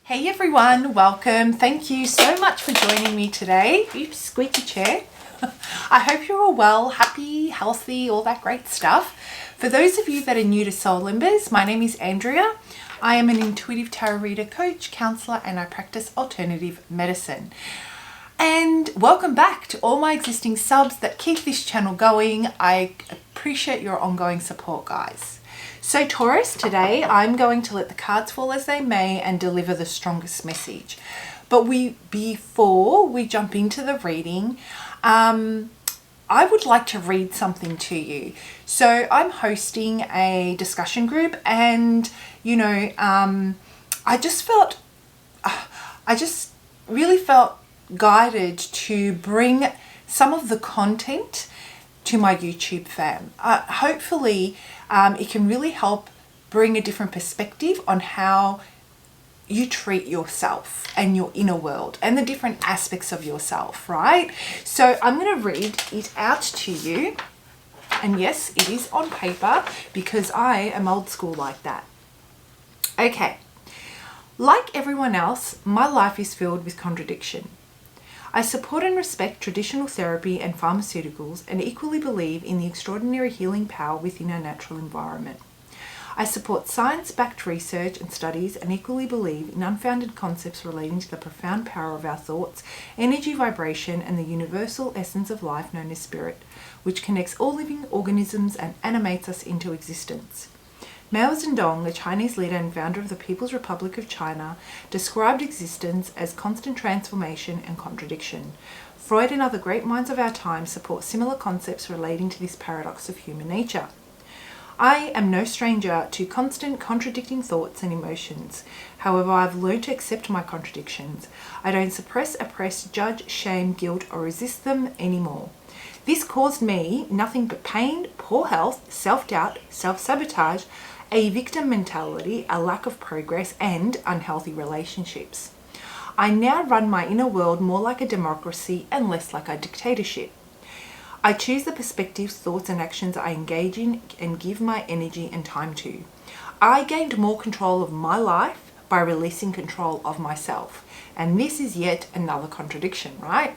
Hey everyone, welcome. Thank you so much for joining me today. Oops, squeaky chair. I hope you're all well, happy, healthy, all that great stuff. For those of you that are new to Soul Embers, my name is Andrea. I am an intuitive tarot reader, coach, counsellor, and I practice alternative medicine. And welcome back to all my existing subs that keep this channel going. I appreciate your ongoing support, guys. So Taurus, today I'm going to let the cards fall as they may and deliver the strongest message. But before we jump into the reading, I would like to read something to you. So I'm hosting a discussion group and, I just really felt guided to bring some of the content to my YouTube fam. Hopefully it can really help bring a different perspective on how you treat yourself and your inner world and the different aspects of yourself, right? So I'm going to read it out to you. And yes, it is on paper because I am old school like that. Okay. Like everyone else, my life is filled with contradiction. I support and respect traditional therapy and pharmaceuticals and equally believe in the extraordinary healing power within our natural environment. I support science-backed research and studies and equally believe in unfounded concepts relating to the profound power of our thoughts, energy vibration, and the universal essence of life known as spirit, which connects all living organisms and animates us into existence. Mao Zedong, the Chinese leader and founder of the People's Republic of China, described existence as constant transformation and contradiction. Freud and other great minds of our time support similar concepts relating to this paradox of human nature. I am no stranger to constant contradicting thoughts and emotions. However, I've learned to accept my contradictions. I don't suppress, oppress, judge, shame, guilt, or resist them anymore. This caused me nothing but pain, poor health, self-doubt, self-sabotage, a victim mentality, a lack of progress, and unhealthy relationships. I now run my inner world more like a democracy and less like a dictatorship. I choose the perspectives, thoughts, and actions I engage in and give my energy and time to. I gained more control of my life by releasing control of myself. And this is yet another contradiction, right?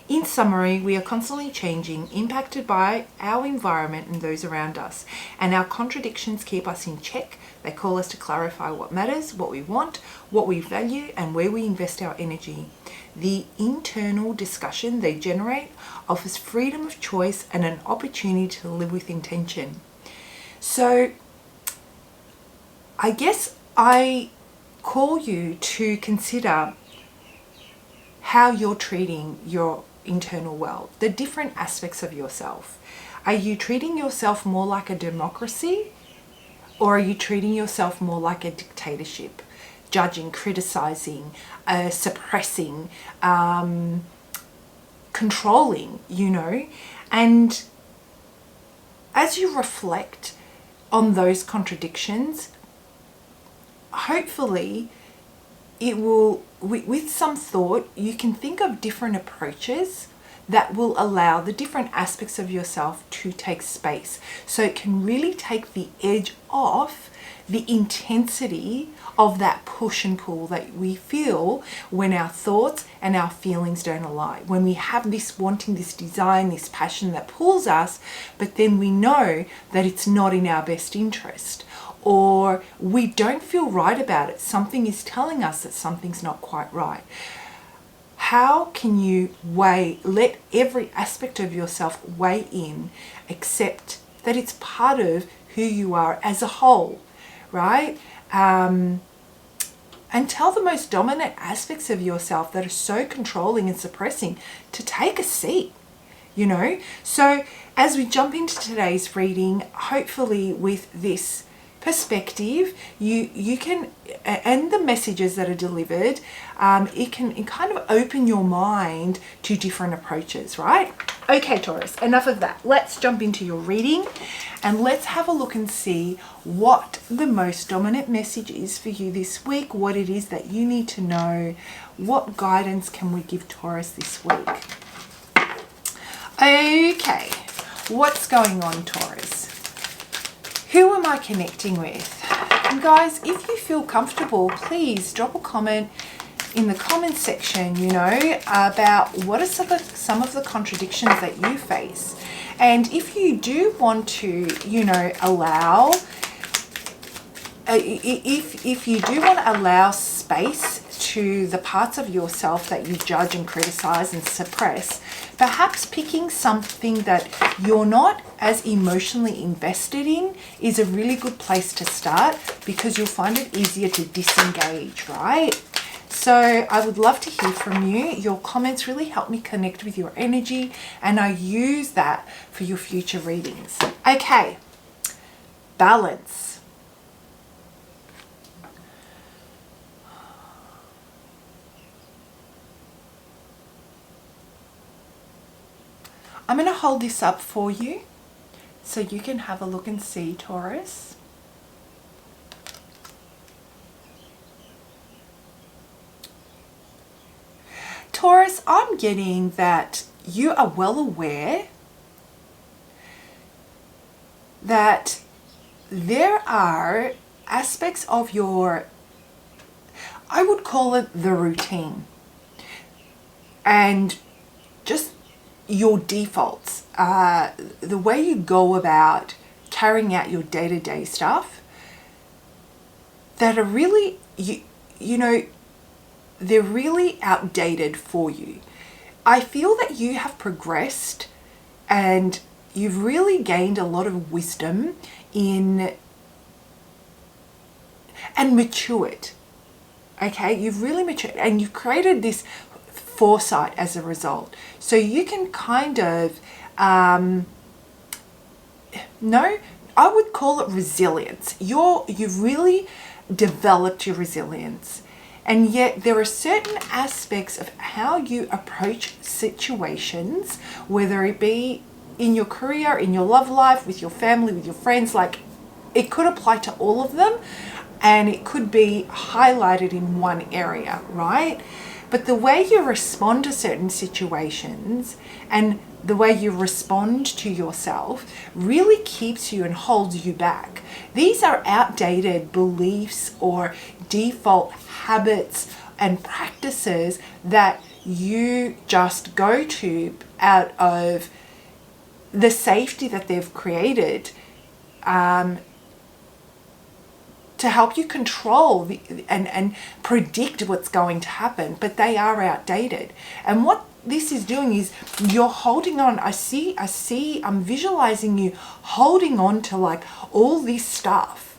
In summary, we are constantly changing, impacted by our environment and those around us, and our contradictions keep us in check. They call us to clarify what matters, what we want, what we value, and where we invest our energy. The internal discussion they generate offers freedom of choice and an opportunity to live with intention. So, I guess I call you to consider how you're treating your internal world, the different aspects of yourself. Are you treating yourself more like a democracy, or are you treating yourself more like a dictatorship, judging, criticizing, suppressing, controlling, And as you reflect on those contradictions, hopefully it will, with some thought, you can think of different approaches that will allow the different aspects of yourself to take space. So it can really take the edge off the intensity of that push and pull that we feel when our thoughts and our feelings don't align. When we have this wanting, this desire, this passion that pulls us, but then we know that it's not in our best interest, or we don't feel right about it. Something is telling us that something's not quite right. How can you let every aspect of yourself weigh in, accept that it's part of who you are as a whole, right? And tell the most dominant aspects of yourself that are so controlling and suppressing to take a seat, So as we jump into today's reading, hopefully with this perspective, you can, and the messages that are delivered, it can kind of open your mind to different approaches, right? Okay, Taurus, enough of that. Let's jump into your reading and let's have a look and see what the most dominant message is for you this week, what it is that you need to know, what guidance can we give Taurus this week. Okay, what's going on, Taurus? Who am I connecting with? And guys, if you feel comfortable, please drop a comment in the comment section, you know, about what are some of the contradictions that you face. And if you do want to, you know, allow, if you do want to allow space to the parts of yourself that you judge and criticize and suppress, perhaps picking something that you're not as emotionally invested in is a really good place to start, because you'll find it easier to disengage, right? So I would love to hear from you. Your comments really help me connect with your energy, and I use that for your future readings. Okay, balance. I'm going to hold this up for you so you can have a look and see, Taurus. Taurus, I'm getting that you are well aware that there are aspects of your, I would call it the routine, and just your defaults, the way you go about carrying out your day-to-day stuff, that are really, you know, they're really outdated for you. I feel that you have progressed and you've really gained a lot of wisdom in and matured. Okay, you've really matured and you've created this foresight as a result. So you can kind of, no, I would call it resilience. You've really developed your resilience. And yet there are certain aspects of how you approach situations, whether it be in your career, in your love life, with your family, with your friends, like it could apply to all of them and it could be highlighted in one area, right? But the way you respond to certain situations and the way you respond to yourself really keeps you and holds you back. These are outdated beliefs or default habits and practices that you just go to out of the safety that they've created to help you control and predict what's going to happen, but they are outdated. And what this is doing is you're holding on. I'm visualizing you holding on to like all this stuff,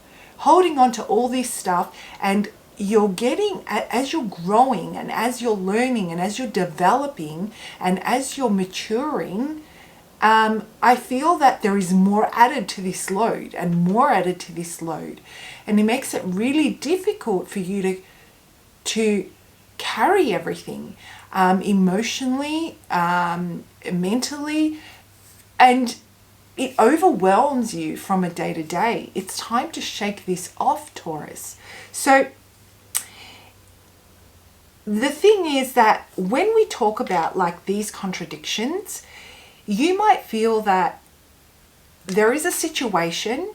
and you're getting, as you're growing and as you're learning and as you're developing and as you're maturing, I feel that there is more added to this load and more added to this load. And it makes it really difficult for you to carry everything emotionally, mentally, and it overwhelms you from a day to day. It's time to shake this off, Taurus. So the thing is that when we talk about like these contradictions, you might feel that there is a situation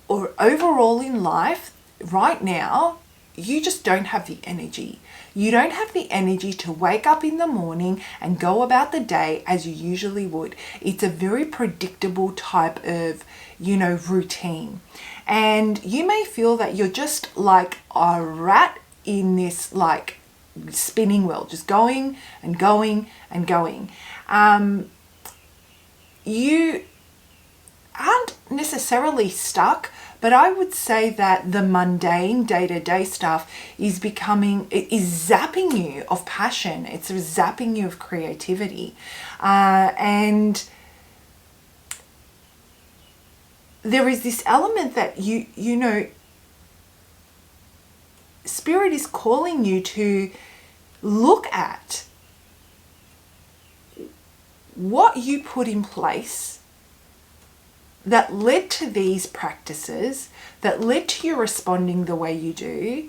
or overall in life right now, you just don't have the energy. You don't have the energy to wake up in the morning and go about the day as you usually would. It's a very predictable type of, routine. And you may feel that you're just like a rat in this like spinning wheel, just going and going and going. You aren't necessarily stuck, but I would say that the mundane day-to-day stuff is zapping you of passion. It's zapping you of creativity. And there is this element that Spirit is calling you to look at what you put in place that led to these practices, that led to you responding the way you do.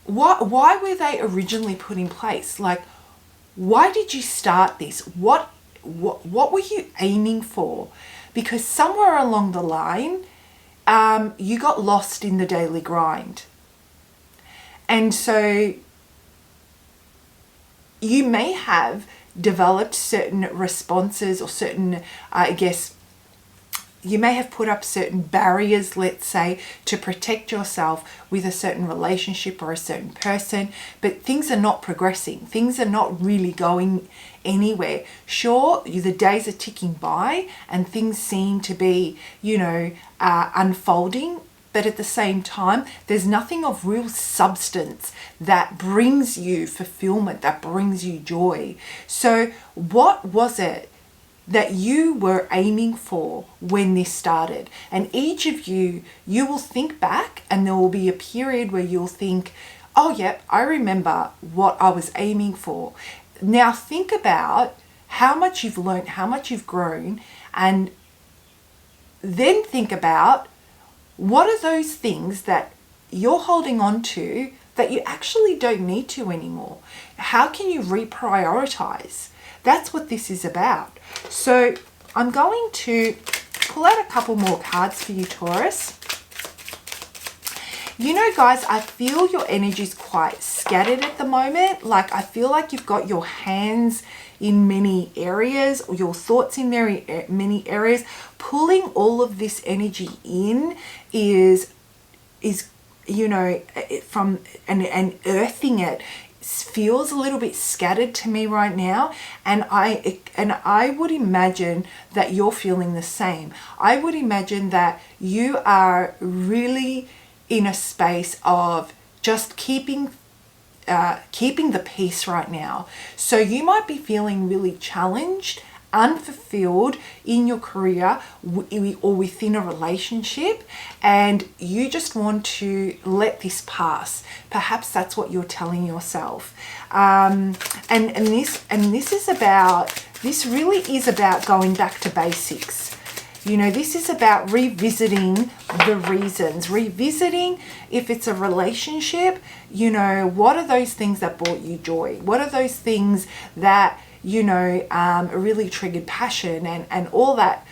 Why were they originally put in place? Like, why did you start this? What were you aiming for? because somewhere along the line, you got lost in the daily grind. And so you may have developed certain responses or certain, you may have put up certain barriers, let's say, to protect yourself with a certain relationship or a certain person, but things are not progressing. Things are not really going anywhere. Sure, the days are ticking by and things seem to be, unfolding, but at the same time, there's nothing of real substance that brings you fulfillment, that brings you joy. So what was it that you were aiming for when this started? And each of you will think back, and there will be a period where you'll think, oh yep, I remember what I was aiming for. Now think about how much you've learned, how much you've grown, and then think about what are those things that you're holding on to that you actually don't need to anymore. How can you reprioritize? That's what this is about. So I'm going to pull out a couple more cards for you, Taurus. Guys, I feel your energy is quite scattered at the moment. Like, I feel like you've got your hands in many areas, or your thoughts in many areas. Pulling all of this energy in is from and earthing it feels a little bit scattered to me right now, and I would imagine that you're feeling the same. I would imagine that you are really in a space of just keeping the peace right now. So you might be feeling really challenged, unfulfilled in your career or within a relationship, and you just want to let this pass. Perhaps that's what you're telling yourself. And this really is about going back to basics. This is about revisiting the reasons, revisiting if it's a relationship, what are those things that brought you joy? What are those things that, really triggered passion and all that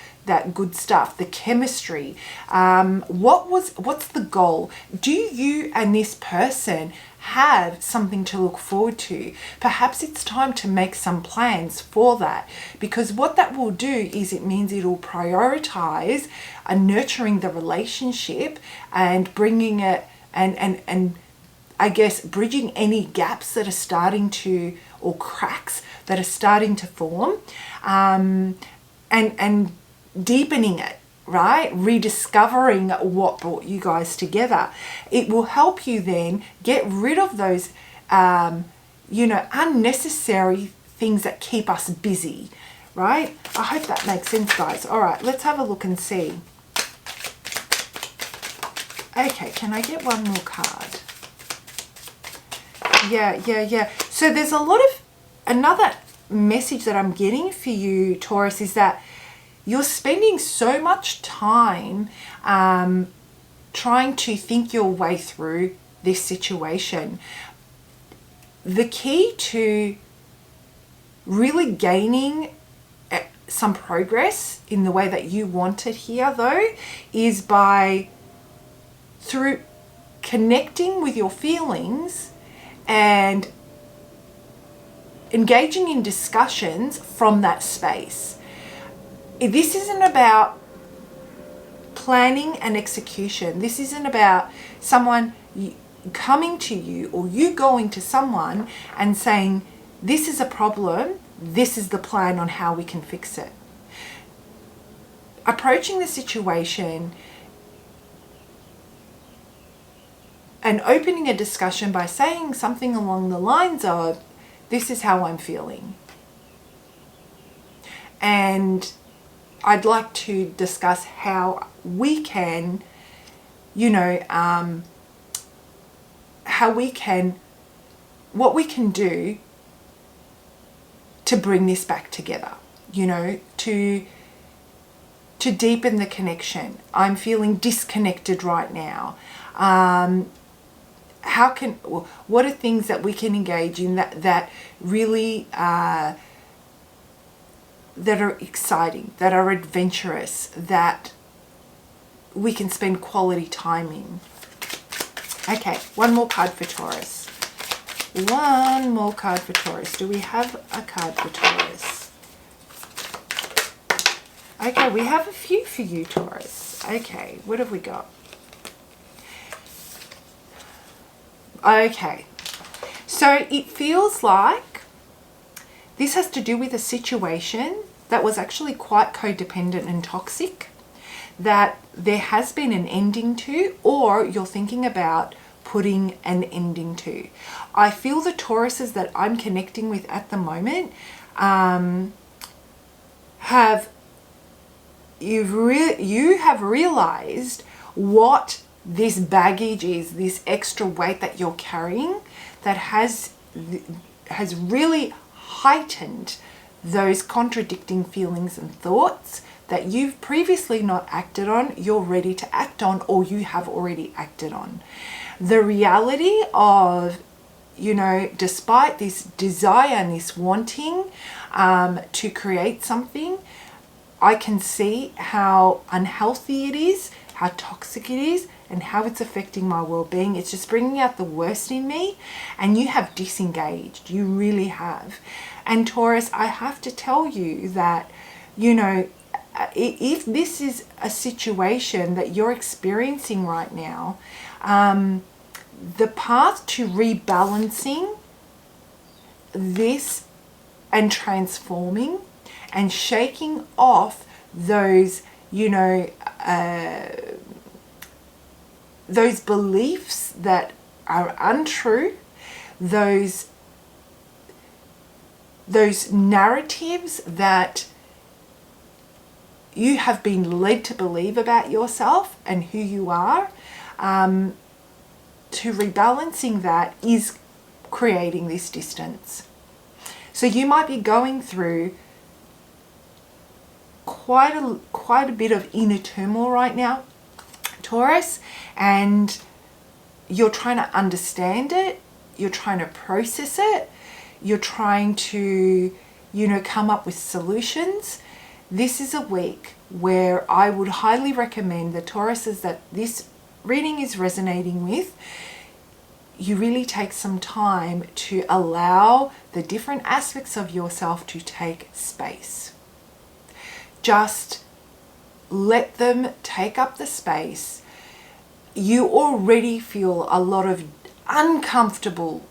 good stuff, the chemistry? What's the goal? Do you and this person have something to look forward to? Perhaps it's time to make some plans for that, because what that will do is it means it'll prioritize nurturing the relationship and bringing it and I guess bridging any gaps that are starting to, or cracks that are starting to form, and deepening it, right? Rediscovering what brought you guys together. It will help you then get rid of those, unnecessary things that keep us busy, right? I hope that makes sense, guys. All right, let's have a look and see. Okay, can I get one more card? Yeah. So there's another message that I'm getting for you, Taurus, is that you're spending so much time trying to think your way through this situation. The key to really gaining some progress in the way that you want it here, though, is through connecting with your feelings and engaging in discussions from that space. This isn't about planning and execution. This isn't about someone coming to you or you going to someone and saying, this is a problem, this is the plan on how we can fix it. Approaching the situation and opening a discussion by saying something along the lines of, this is how I'm feeling. And I'd like to discuss how we can, what we can do to bring this back together, to deepen the connection. I'm feeling disconnected right now. What are things that we can engage in that really that are exciting, that are adventurous, that we can spend quality time in. Okay, one more card for Taurus. One more card for Taurus. Do we have a card for Taurus? Okay, we have a few for you, Taurus. Okay, what have we got? Okay, so it feels like this has to do with a situation that was actually quite codependent and toxic, that there has been an ending to, or you're thinking about putting an ending to. I feel the Tauruses that I'm connecting with at the moment you have realized what this baggage is, this extra weight that you're carrying, that has really heightened those contradicting feelings and thoughts that you've previously not acted on, you're ready to act on, or you have already acted on. The reality of, you know, despite this desire and this wanting to create something, I can see how unhealthy it is, how toxic it is, and how it's affecting my well-being. It's just bringing out the worst in me, and you have disengaged. You really have. And Taurus, I have to tell you that, you know, if this is a situation that you're experiencing right now, the path to rebalancing this and transforming and shaking off those, you know, those beliefs that are untrue, those narratives that you have been led to believe about yourself and who you are, to rebalancing that is creating this distance. So you might be going through quite a bit of inner turmoil right now, Taurus, and you're trying to understand it, you're trying to process it, you're trying to, you know, come up with solutions. This is a week where I would highly recommend the Tauruses that this reading is resonating with, you really take some time to allow the different aspects of yourself to take space. Just let them take up the space. You already feel a lot of uncomfortable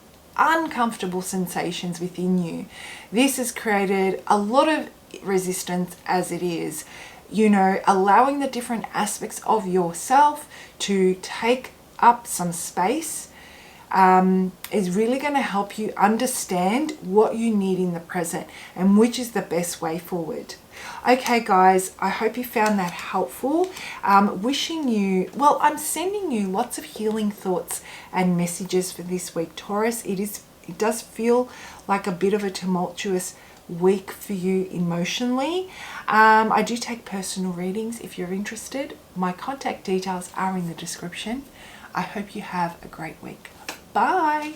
sensations within you. This has created a lot of resistance as it is. You know, allowing the different aspects of yourself to take up some space is really going to help you understand what you need in the present and which is the best way forward. Okay guys, I hope you found that helpful. Wishing you, well, I'm sending you lots of healing thoughts and messages for this week, Taurus. It does feel like a bit of a tumultuous week for you emotionally. I do take personal readings if you're interested. My contact details are in the description. I hope you have a great week. Bye.